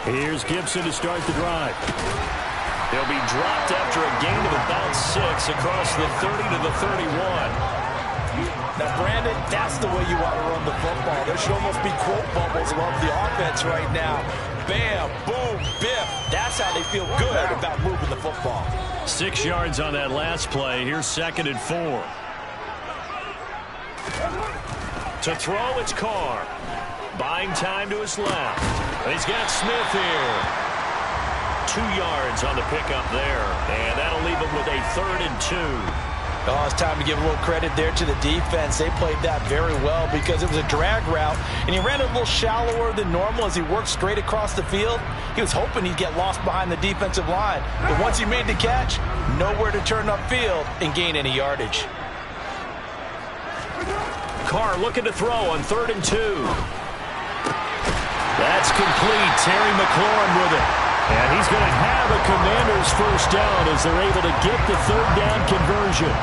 Here's Gibson to start the drive. He'll be dropped after a gain of about 6 across the 30 to the 31. Now, Brandon, that's the way you want to run the football. There should almost be quote bubbles above the offense right now. Bam, boom, biff. That's how they feel good about moving the football. 6 yards on that last play. Here's 2nd and 4. To throw, it's Carr. Buying time to his left. He's got Smith here. 2 yards on the pickup there. And that'll leave him with a 3rd and 2. Oh, it's time to give a little credit there to the defense. They played that very well because it was a drag route, and he ran a little shallower than normal as he worked straight across the field. He was hoping he'd get lost behind the defensive line, but once he made the catch, nowhere to turn upfield and gain any yardage. Carr looking to throw on 3rd and 2. That's complete. Terry McLaurin with it. And he's going to have a Commanders first down as they're able to get the 3rd down conversion.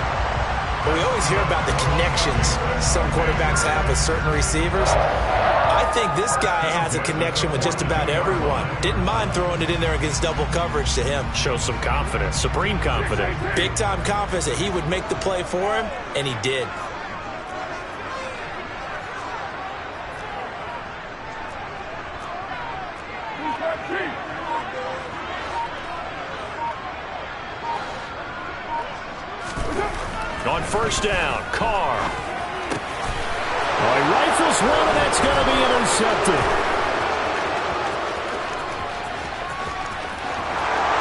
Well, we always hear about the connections some quarterbacks have with certain receivers. I think this guy has a connection with just about everyone. Didn't mind throwing it in there against double coverage to him. Shows some confidence, supreme confidence. Big-time confidence that he would make the play for him, and he did. On 1st down, Carr. He rifles one, and that's going to be intercepted.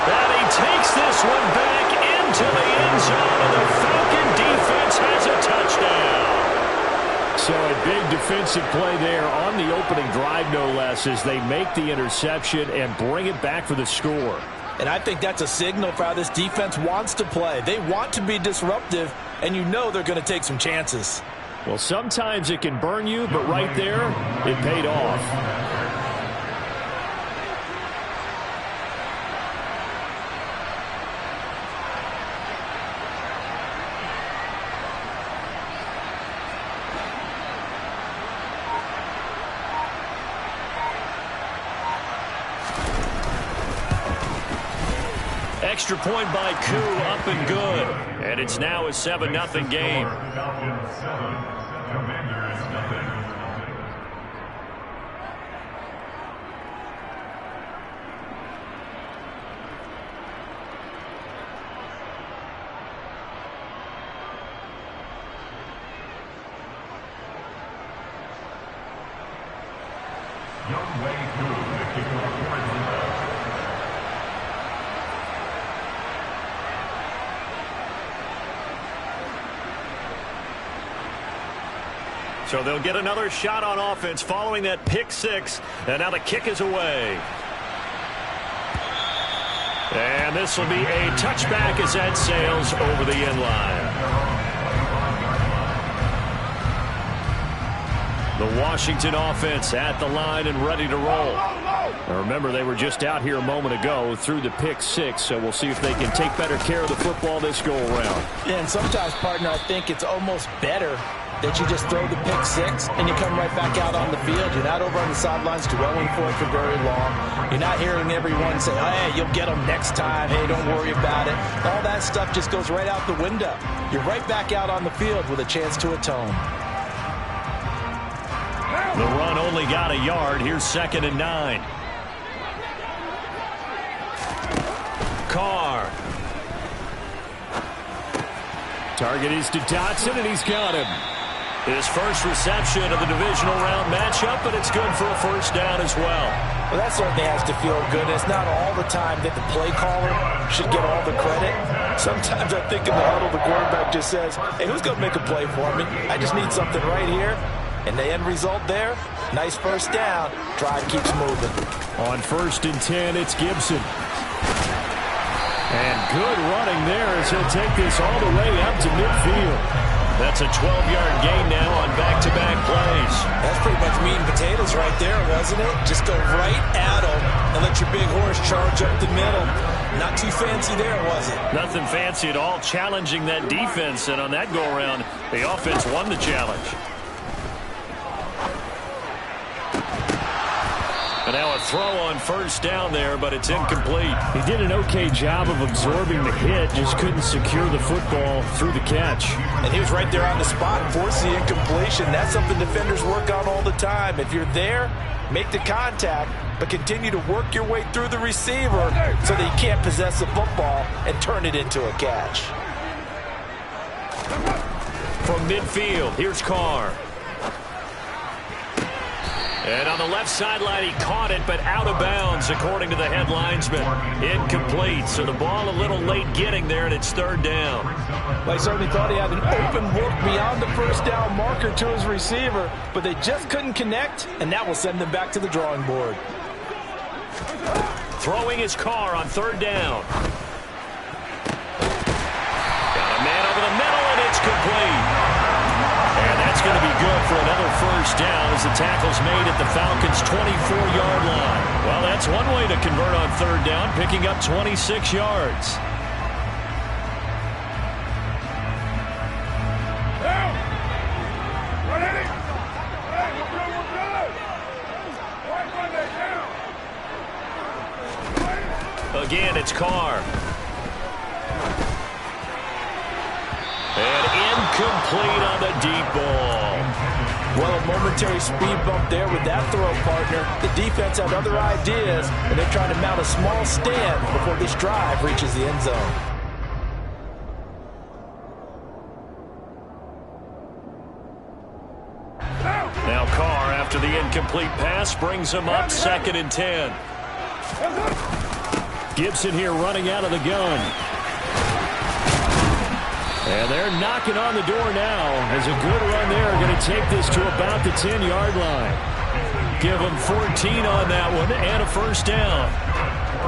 And he takes this one back into the end zone, and the Falcon defense has a touchdown. So a big defensive play there on the opening drive, no less, as they make the interception and bring it back for the score. And I think that's a signal for how this defense wants to play. They want to be disruptive, and you know they're going to take some chances. Well, sometimes it can burn you, but right there, it paid off. Extra point by Koo, up and good. And it's now a 7-0 game. So they'll get another shot on offense following that pick 6. And now the kick is away. And this will be a touchback as that sails over the end line. The Washington offense at the line and ready to roll. Now remember, they were just out here a moment ago through the pick 6, so we'll see if they can take better care of the football this go-around. Yeah, and sometimes, partner, I think it's almost better that you just throw the pick 6 and you come right back out on the field. You're not over on the sidelines dwelling for it for very long. You're not hearing everyone say, oh, hey, you'll get them next time. Hey, don't worry about it. All that stuff just goes right out the window. You're right back out on the field with a chance to atone. The run only got a yard. Here's 2nd and 9. Carr. Target is to Dotson, and he's got him. His first reception of the divisional round matchup, but it's good for a first down as well. Well, that certainly has to feel good. It's not all the time that the play caller should get all the credit. Sometimes I think in the huddle, the quarterback just says, hey, who's going to make a play for me? I just need something right here. And the end result there, nice first down. Drive keeps moving. On 1st and 10, it's Gibson. And good running there as he'll take this all the way up to midfield. That's a 12-yard gain now on back-to-back plays. That's pretty much meat and potatoes right there, wasn't it? Just go right at them and let your big horse charge up the middle. Not too fancy there, was it? Nothing fancy at all, challenging that defense. And on that go-around, the offense won the challenge. And now a throw on first down there, but it's incomplete. He did an okay job of absorbing the hit, just couldn't secure the football through the catch. And he was right there on the spot, forced the incompletion. That's something defenders work on all the time. If you're there, make the contact, but continue to work your way through the receiver so that you can't possess the football and turn it into a catch. From midfield, here's Carr. And on the left sideline, he caught it, but out of bounds, according to the head linesman. Incomplete, so the ball a little late getting there, and it's third down. Well, he certainly thought he had an open look beyond the first down marker to his receiver, but they just couldn't connect, and that will send them back to the drawing board. Throwing his Carr on third down. Got a man over the middle, and it's complete. And that's going to be good for another first down as the tackle's made at the Falcons' 24-yard line. Well, that's one way to convert on third down, picking up 26 yards. Again, it's Carr. And incomplete on the deep ball. Well, a momentary speed bump there with that throw, partner. The defense had other ideas, and they're trying to mount a small stand before this drive reaches the end zone. Now Carr, after the incomplete pass, brings him up 2nd and 10. Gibson here running out of the gun. And they're knocking on the door now as a good run there. Going to take this to about the 10-yard line. Give them 14 on that one and a first down.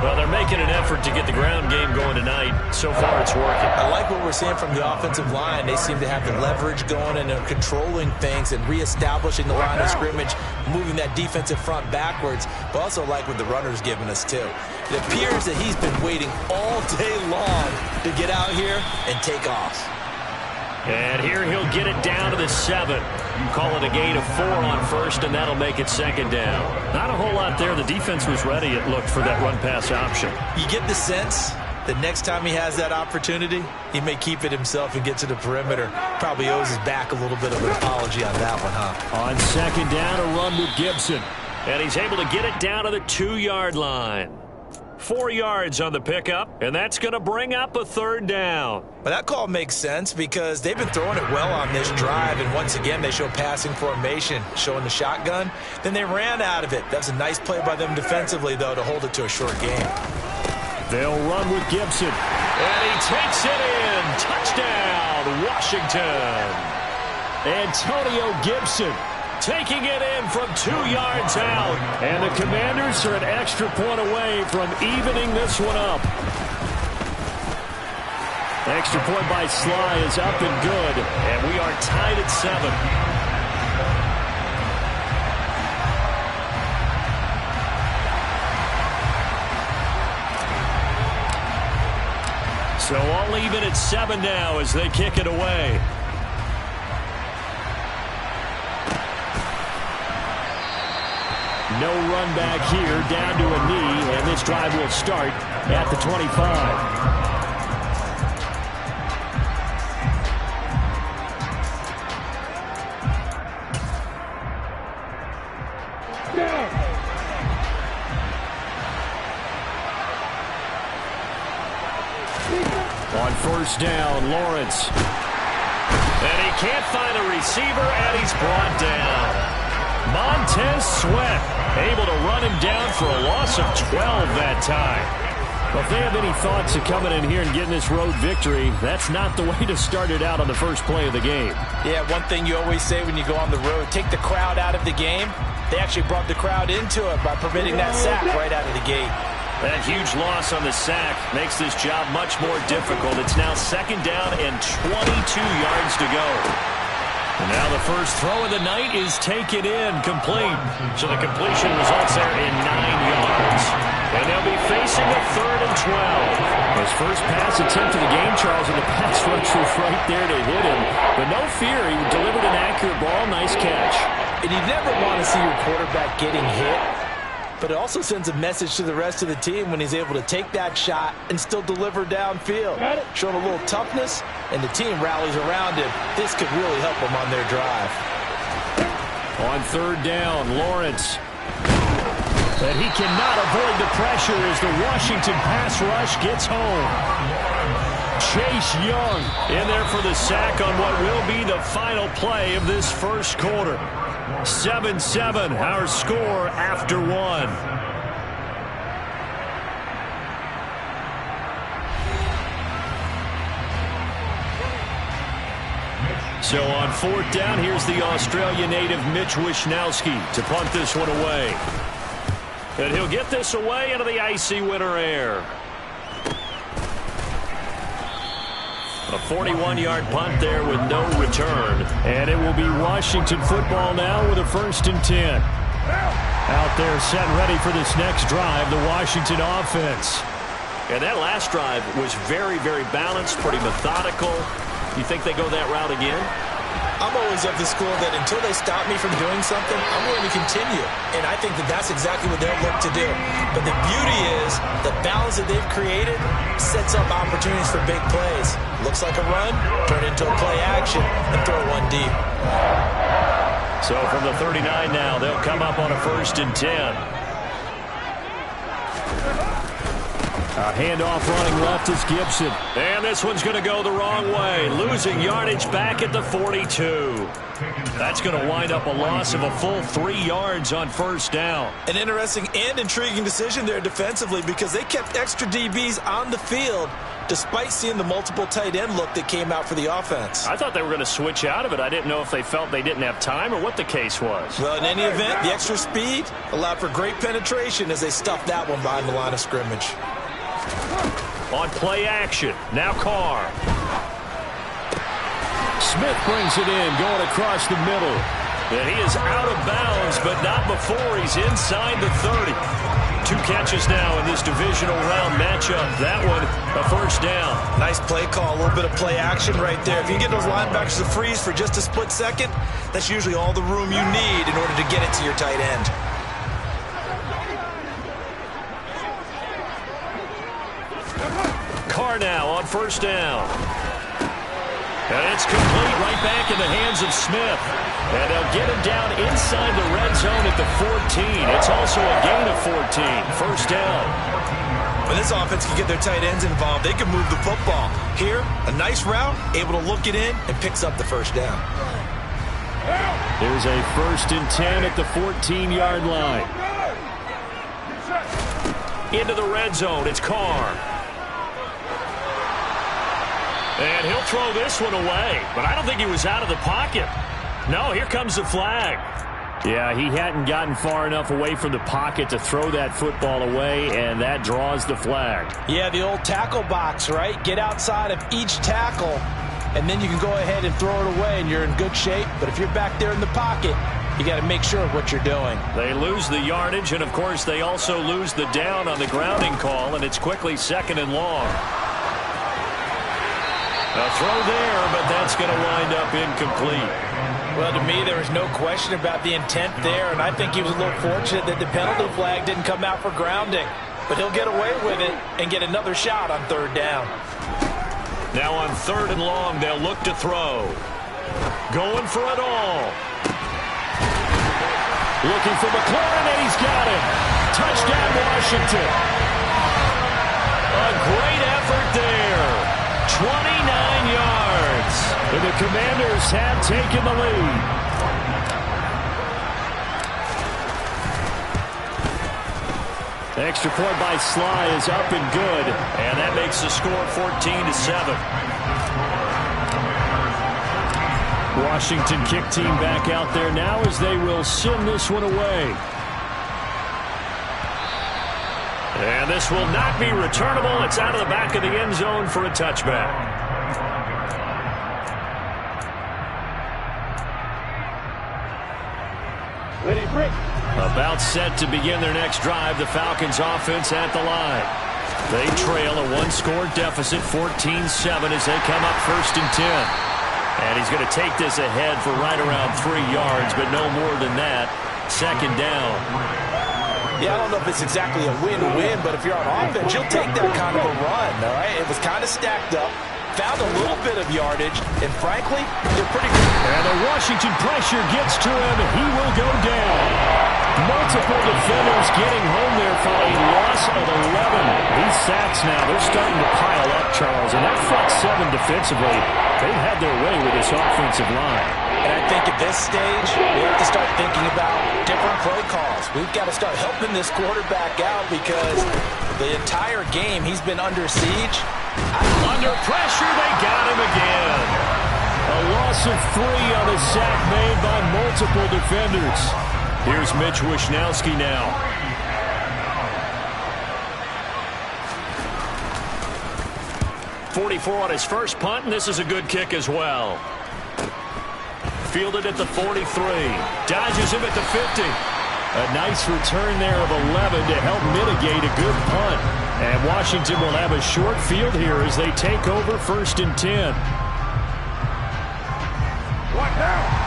Well, they're making an effort to get the ground game going tonight. So far, it's working. I like what we're seeing from the offensive line. They seem to have the leverage going, and they're controlling things and reestablishing the line of scrimmage, moving that defensive front backwards. But also like what the runner's giving us, too. It appears that he's been waiting all day long to get out here and take off. And here he'll get it down to the 7. Call it a gain of 4 on first, and that'll make it 2nd down. Not a whole lot there. The defense was ready, it looked, for that run-pass option. You get the sense that next time he has that opportunity, he may keep it himself and get to the perimeter. Probably owes his back a little bit of an apology on that one, huh? On 2nd down, a run with Gibson. And he's able to get it down to the 2-yard line. 4 yards on the pickup, and that's going to bring up a 3rd down. But that call makes sense because they've been throwing it well on this drive, and once again they show passing formation, showing the shotgun. Then they ran out of it. That's a nice play by them defensively, though, to hold it to a short game. They'll run with Gibson. And he takes it in. Touchdown, Washington. Antonio Gibson taking it in from 2 yards out. And the Commanders are an extra point away from evening this one up. Extra point by Sly is up and good. And we are tied at 7. So all even at 7 now as they kick it away. No run back here, down to a knee, and this drive will start at the 25. On first down, Lawrence. And he can't find a receiver, and he's brought down. Montez Sweat able to run him down for a loss of 12 that time. Well, if they have any thoughts of coming in here and getting this road victory, that's not the way to start it out on the first play of the game. Yeah, one thing you always say when you go on the road, take the crowd out of the game. They actually brought the crowd into it by permitting that sack right out of the gate. That huge loss on the sack makes this job much more difficult. It's now 2nd down and 22 yards to go. And now the first throw of the night is taken in, complete. So the completion results there in 9 yards. And they'll be facing a 3rd and 12. His first pass attempt of the game, Charles, and the pass rush was right there to hit him. But no fear, he delivered an accurate ball. Nice catch. And you never want to see your quarterback getting hit but it also sends a message to the rest of the team when he's able to take that shot and still deliver downfield. Showing a little toughness, and the team rallies around him. This could really help them on their drive. On third down, Lawrence. But he cannot avoid the pressure as the Washington pass rush gets home. Chase Young in there for the sack on what will be the final play of this first quarter. 7-7, our score after one. So on fourth down, here's the Australia native Mitch Wishnowsky to punt this one away. And he'll get this away into the icy winter air. A 41-yard punt there with no return. And it will be Washington football now with a 1st and 10. Out there set ready for this next drive, the Washington offense. And that last drive was very, very balanced, pretty methodical. You think they go that route again? I'm always of the school that until they stop me from doing something, I'm going to continue. And I think that that's exactly what they'll look to do. But the beauty is the balance that they've created sets up opportunities for big plays. Looks like a run, turn into a play action, and throw one deep. So from the 39 now, they'll come up on a 1st and 10. A handoff running left is Gibson. And this one's going to go the wrong way. Losing yardage back at the 42. That's going to wind up a loss of a full 3 yards on 1st down. An interesting and intriguing decision there defensively because they kept extra DBs on the field despite seeing the multiple tight end look that came out for the offense. I thought they were going to switch out of it. I didn't know if they felt they didn't have time or what the case was. Well, in any event, the extra speed allowed for great penetration as they stuffed that one behind the line of scrimmage. On play action, now Carr. Smith brings it in, going across the middle. And he is out of bounds, but not before he's inside the 30. 2 catches now in this divisional round matchup. That one, a 1st down. Nice play call, a little bit of play action right there. If you can get those linebackers to freeze for just a split second, that's usually all the room you need in order to get it to your tight end. Carr now on 1st down. And it's complete right back in the hands of Smith. And they'll get him down inside the red zone at the 14. It's also a gain of 14. 1st down. When this offense can get their tight ends involved, they can move the football. Here, a nice route, able to look it in, and picks up the 1st down. There's a 1st and 10 at the 14-yard line. Into the red zone, it's Carr. And he'll throw this one away, but I don't think he was out of the pocket. No, here comes the flag. Yeah, he hadn't gotten far enough away from the pocket to throw that football away, and that draws the flag. Yeah, the old tackle box, right? Get outside of each tackle, and then you can go ahead and throw it away, and you're in good shape. But if you're back there in the pocket, you got to make sure of what you're doing. They lose the yardage, and, of course, they also lose the down on the grounding call, and it's quickly 2nd and long. A throw there, but that's going to wind up incomplete. Well, to me, there was no question about the intent there, and I think he was a little fortunate that the penalty flag didn't come out for grounding. But he'll get away with it and get another shot on 3rd down. Now on 3rd and long, they'll look to throw. Going for it all. Looking for McLaurin, and he's got it. Touchdown, Washington. A great effort there. 29 yards. And the Commanders have taken the lead. Extra point by Sly is up and good. And that makes the score 14-7. Washington kick team back out there now as they will send this one away. And this will not be returnable. It's out of the back of the end zone for a touchback. Ready, break. About set to begin their next drive, the Falcons offense at the line. They trail a 1-score deficit, 14-7 as they come up 1st and 10. And he's going to take this ahead for right around 3 yards, but no more than that. 2nd down. Yeah, I don't know if it's exactly a win-win, but if you're on offense, you'll take that kind of a run, all right? It was kind of stacked up, found a little bit of yardage, and frankly, they're pretty good. And the Washington pressure gets to him. He will go down. Multiple defenders getting home there for a loss of 11. These sacks now, they're starting to pile up, Charles. And that front seven defensively, they've had their way with this offensive line. And I think at this stage, we have to start thinking about different play calls. We've got to start helping this quarterback out because the entire game he's been under siege. Under pressure, they got him again. A loss of 3 on the sack made by multiple defenders. Here's Mitch Wishnowsky now. .44 on his first punt, and this is a good kick as well. Fielded at the 43. Dodges him at the 50. A nice return there of 11 to help mitigate a good punt. And Washington will have a short field here as they take over 1st and 10. What now?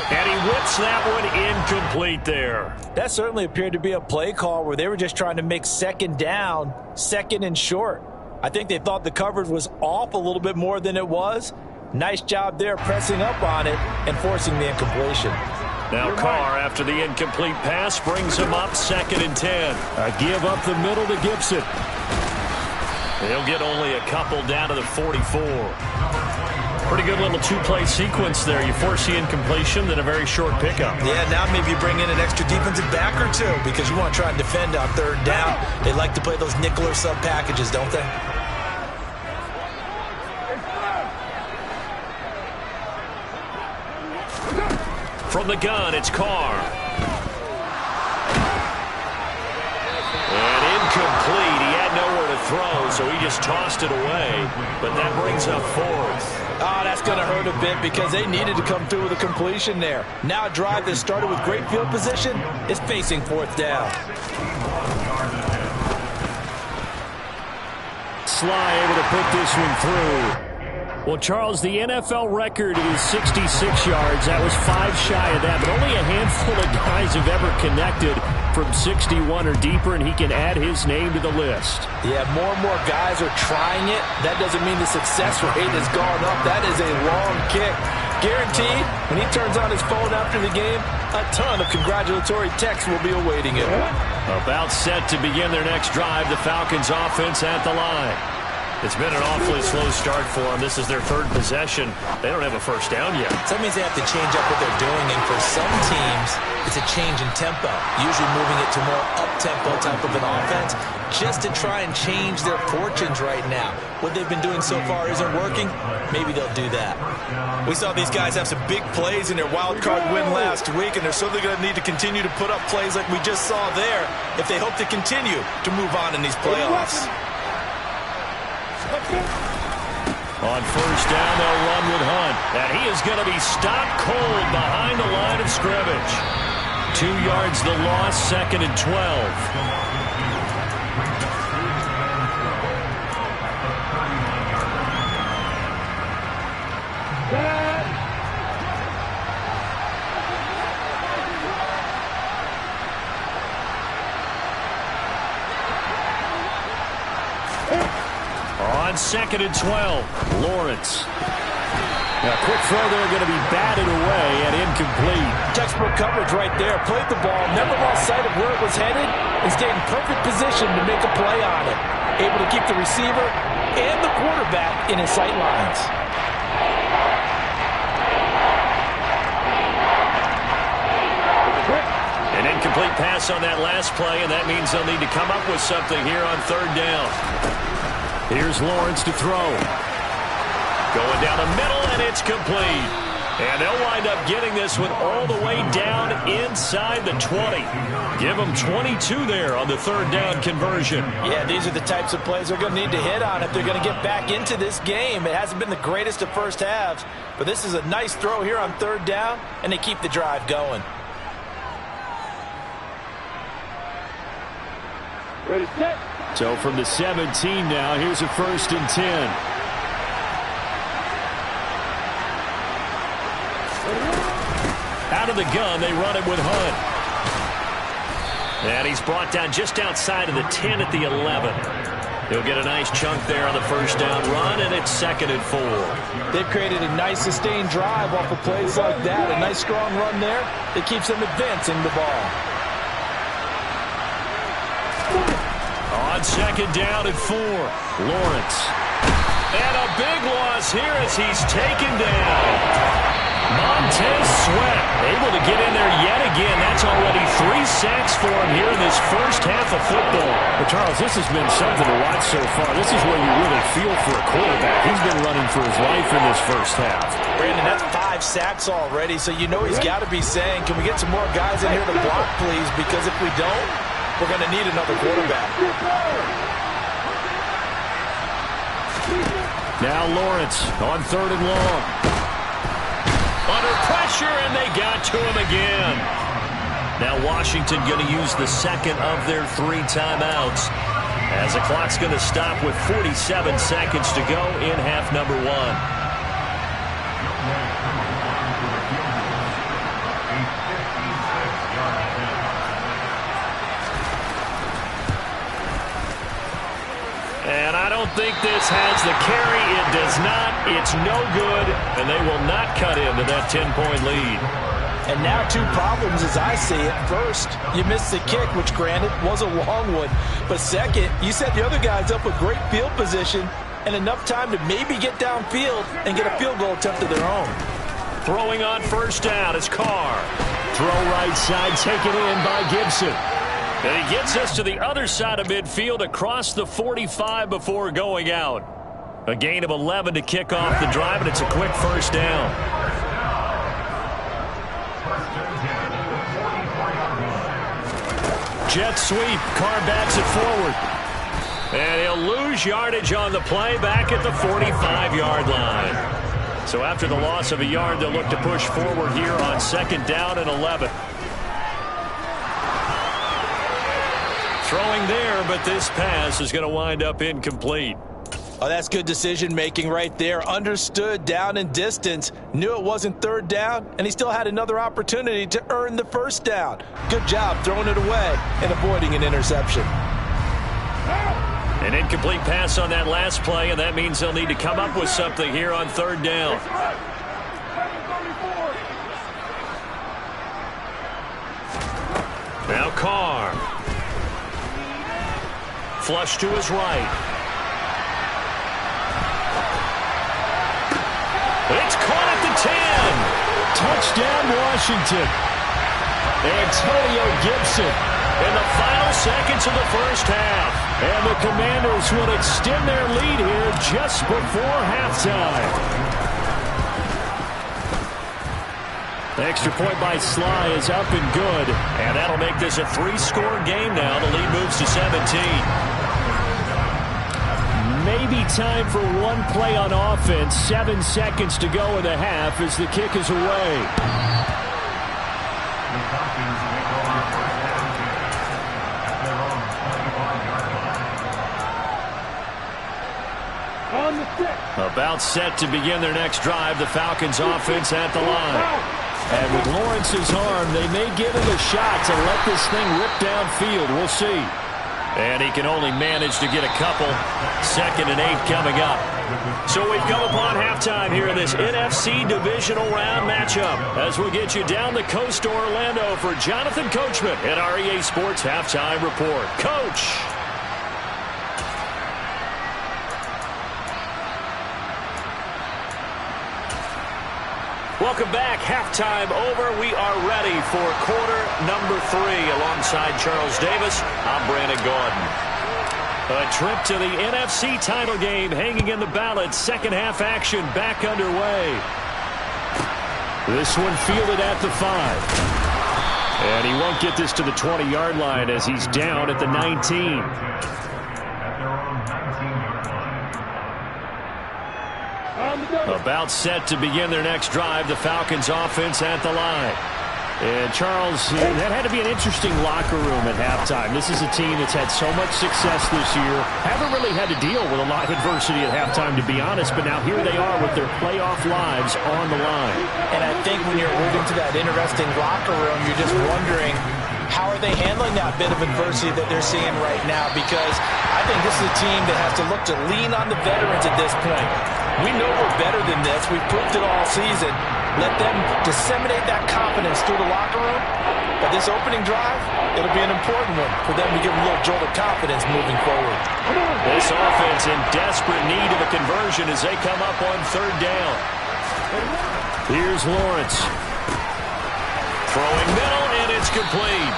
And he whips that one incomplete there. That certainly appeared to be a play call where they were just trying to make 2nd down, 2nd and short. I think they thought the coverage was off a little bit more than it was. Nice job there pressing up on it and forcing the incompletion. Now Carr, after the incomplete pass, brings him up 2nd and 10. A give up the middle to Gibson. They'll get only a couple down to the 44. Pretty good little 2-play sequence there. You force the incompletion, then a very short pickup. Yeah, now maybe you bring in an extra defensive back or two because you want to try and defend on 3rd down. They like to play those nickel or sub packages, don't they? From the gun, it's Carr. And incomplete. He had nowhere to throw, so he just tossed it away. But that brings up 4th. Oh, that's going to hurt a bit because they needed to come through with a completion there. Now a drive that started with great field position is facing 4th down. Sly able to put this one through. Well, Charles, the NFL record is 66 yards. That was 5 shy of that, but only a handful of guys have ever connected from 61 or deeper, and he can add his name to the list. Yeah, more and more guys are trying it. That doesn't mean the success rate has gone up. That is a long kick. Guaranteed, when he turns on his phone after the game, a ton of congratulatory texts will be awaiting him. About set to begin their next drive, the Falcons offense at the line. It's been an awfully slow start for them. This is their 3rd possession. They don't have a 1st down yet. So that means they have to change up what they're doing, and for some teams, it's a change in tempo, usually moving it to more up-tempo type of an offense, just to try and change their fortunes right now. What they've been doing so far isn't working. Maybe they'll do that. We saw these guys have some big plays in their wild card win last week, and they're certainly going to need to continue to put up plays like we just saw there if they hope to continue to move on in these playoffs. On 1st down, they'll run with Hunt. And he is going to be stopped cold behind the line of scrimmage. 2 yards the loss, 2nd and 12. On 2nd and 12, Lawrence. Now, quick throw there, going to be batted away and incomplete. Textbook coverage right there. Played the ball, never lost sight of where it was headed, and stayed in perfect position to make a play on it. Able to keep the receiver and the quarterback in his sight lines. An incomplete pass on that last play, and that means they'll need to come up with something here on 3rd down. Here's Lawrence to throw. Going down the middle, and it's complete. And they'll wind up getting this one all the way down inside the 20. Give them 22 there on the 3rd down conversion. Yeah, these are the types of plays they're going to need to hit on if they're going to get back into this game. It hasn't been the greatest of first halves, but this is a nice throw here on 3rd down, and they keep the drive going. Ready, set. So from the 17 now, here's a 1st and 10. Out of the gun, they run it with Hunt. And he's brought down just outside of the 10 at the 11. He'll get a nice chunk there on the 1st down run, and it's 2nd and 4. They've created a nice sustained drive off of plays like that. A nice strong run there that keeps them advancing the ball. On 2nd down and 4, Lawrence. And a big loss here as he's taken down. Montez Sweat able to get in there yet again. That's already 3 sacks for him here in this first half of football. But Charles, this has been something to watch so far. This is where you really feel for a quarterback. He's been running for his life in this first half. Brandon, that's 5 sacks already, so you know he's got to be saying, can we get some more guys in here to block, please? Because if we don't, we're going to need another quarterback. Now Lawrence on 3rd and long. Under pressure, and they got to him again. Now Washington going to use the 2nd of their 3 timeouts as the clock's going to stop with 47 seconds to go in half number 1. And I don't think this has the carry. It does not. It's no good. And they will not cut into that 10-point lead. And now 2 problems as I see it. First, you missed the kick, which granted was a long one. But second, you set the other guys up with great field position and enough time to maybe get downfield and get a field goal attempt of their own. Throwing on 1st down is Carr. Throw right side taken in by Gibson. And he gets us to the other side of midfield across the 45 before going out. A gain of 11 to kick off the drive, and it's a quick 1st down. Jet sweep. Carr backs it forward. And he'll lose yardage on the play back at the 45-yard line. So after the loss of a yard, they'll look to push forward here on 2nd down and 11. Throwing there, but this pass is going to wind up incomplete. Oh, that's good decision-making right there. Understood down and distance. Knew it wasn't 3rd down, and he still had another opportunity to earn the 1st down. Good job throwing it away and avoiding an interception. An incomplete pass on that last play, and that means they'll need to come up with something here on 3rd down. Now Carr. Flush to his right. It's caught at the 10. Touchdown, Washington. Antonio Gibson in the final seconds of the first half. And the Commanders will extend their lead here just before halftime. The extra point by Sly is up and good. And that'll make this a 3-score game now. The lead moves to 17. Maybe time for one play on offense. 7 seconds to go in the half as the kick is away. About set to begin their next drive. The Falcons offense at the line. And with Lawrence's arm, they may give him a shot to let this thing rip downfield. We'll see. And he can only manage to get a couple. 2nd and 8 coming up. So we've come upon halftime here in this NFC Divisional Round matchup as we get you down the coast to Orlando for Jonathan Coachman at our EA Sports Halftime Report. Coach. Welcome back. Halftime over. We are ready for quarter number 3 alongside Charles Davis. I'm Brandon Gaudin. A trip to the NFC title game hanging in the balance. Second half action back underway. This one fielded at the 5. And he won't get this to the 20-yard line as he's down at the 19. About set to begin their next drive. The Falcons offense at the line. And, Charles, that had to be an interesting locker room at halftime. This is a team that's had so much success this year. Haven't really had to deal with a lot of adversity at halftime, to be honest. But now here they are with their playoff lives on the line. And I think when you're alluding to that interesting locker room, you're just wondering, how are they handling that bit of adversity that they're seeing right now? Because I think this is a team that has to look to lean on the veterans at this point. We know we're better than this. We've proved it all season. Let them disseminate that confidence through the locker room. But this opening drive, it'll be an important one for them to give them a little jolt of confidence moving forward. This offense in desperate need of a conversion as they come up on third down. Here's Lawrence. Throwing middle, and it's complete.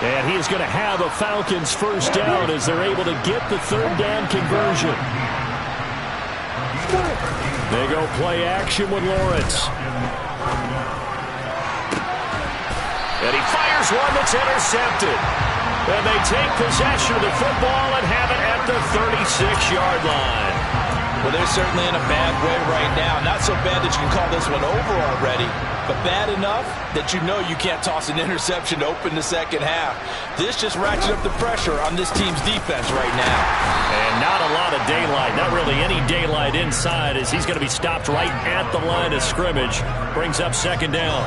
And he is going to have a Falcons first down as they're able to get the third down conversion. They go play action with Lawrence. And he fires one that's intercepted. And they take possession of the football and have it at the 36-yard line. Well, they're certainly in a bad way right now. Not so bad that you can call this one over already, but bad enough that you know you can't toss an interception to open the second half. This just ratchets up the pressure on this team's defense right now. And not a lot of daylight, not really any daylight inside, as he's going to be stopped right at the line of scrimmage. Brings up second down.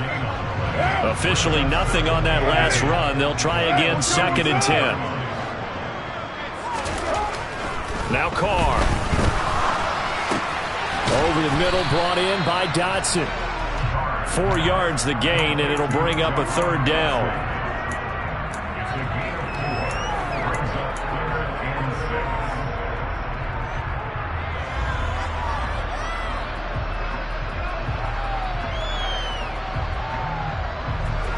Officially nothing on that last run. They'll try again, 2nd and 10. Now Carr. Over the middle, brought in by Dotson. 4 yards the gain, and it'll bring up a third down.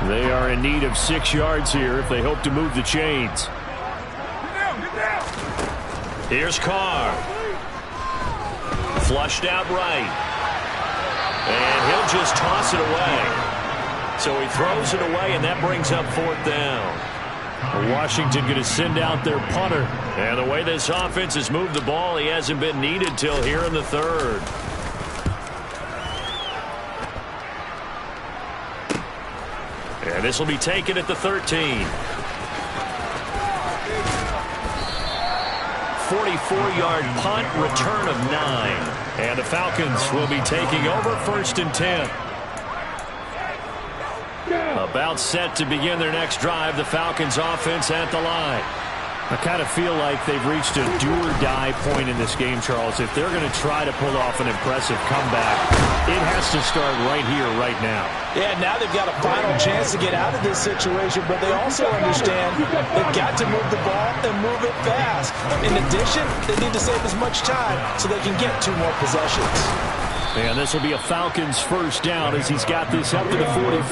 They are in need of 6 yards here if they hope to move the chains. Here's Carr. Flushed out right. And he'll just toss it away. So he throws it away, and that brings up 4th down. Washington going to send out their punter. And the way this offense has moved the ball, he hasn't been needed till here in the 3rd. And this will be taken at the 13. 44-yard punt, return of 9. And the Falcons will be taking over 1st and 10. About set to begin their next drive, the Falcons offense at the line. I kind of feel like they've reached a do-or-die point in this game, Charles. If they're going to try to pull off an impressive comeback, it has to start right here, right now. Yeah, now they've got a final chance to get out of this situation, but they also understand they've got to move the ball and move it fast. In addition, they need to save as much time so they can get 2 more possessions. And this will be a Falcons first down as he's got this up to the 45.